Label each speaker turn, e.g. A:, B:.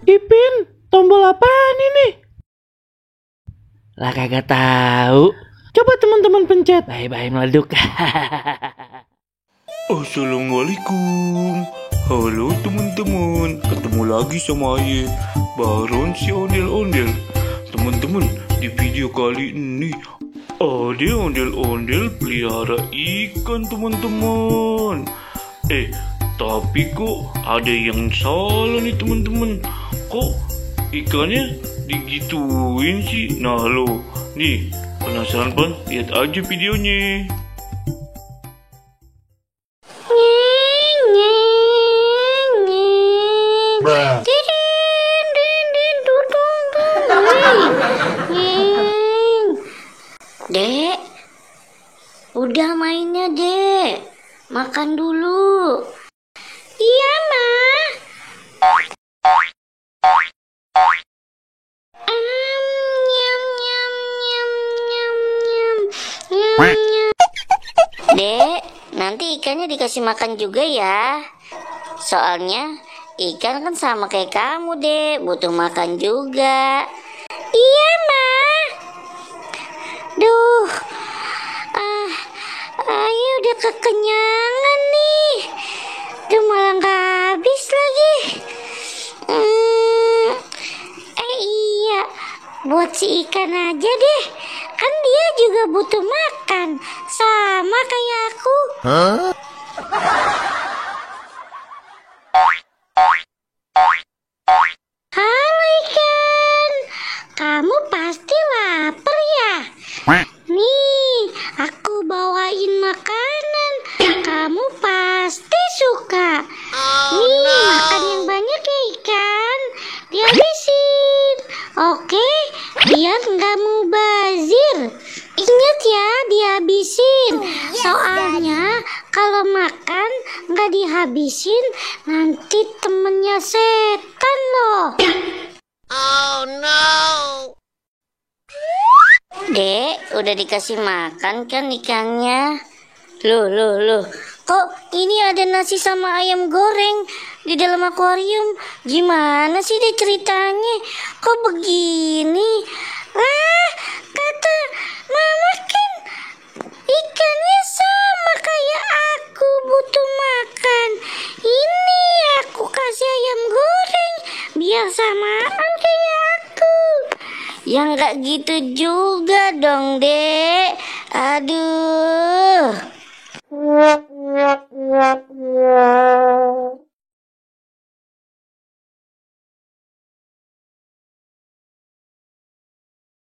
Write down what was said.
A: Ipin, tombol apaan ini?
B: Lah kagak tahu.
A: Coba teman-teman pencet.
B: Bye-bye meleduk.
C: Assalamualaikum. Halo teman-teman, ketemu lagi sama Aye Baron si ondel-ondel. Teman-teman, di video kali ini ada ondel-ondel pelihara ikan teman-teman. Tapi kok ada yang salah nih teman-teman. Kok ikannya digituin sih? Nah lo, nih penasaran kan? Lihat aja videonya.
D: Dek, udah mainnya dek, makan dulu. Iya ma. Dek, nanti ikannya dikasih makan juga ya. Soalnya ikan kan sama kayak kamu dek, butuh makan juga. Iya ma. Duh, Ayo udah kekenyangan nih. Duh malah gak habis lagi. Iya, buat si ikan aja deh. Kan dia juga butuh makan, sama kayak aku. Halo ikan, kamu pasti lapar ya? Nih, aku bawain makanan. Kamu pasti suka. Nih, makan yang banyak ya ikan. Dihabisin. Oke, biar nggak mubazir. Ingat ya, dihabisin. Soalnya kalau makan nggak dihabisin, nanti temennya setan loh. Oh no. Dek, udah dikasih makan kan ikannya? Loh. Kok ini ada nasi sama ayam goreng di dalam akuarium? Gimana sih deh ceritanya? Kok begini? Kata mama kan ikannya sama kayak aku butuh makan. Ini aku kasih ayam goreng biar samaan kayak aku. Ya nggak gitu juga dong dek. Aduh.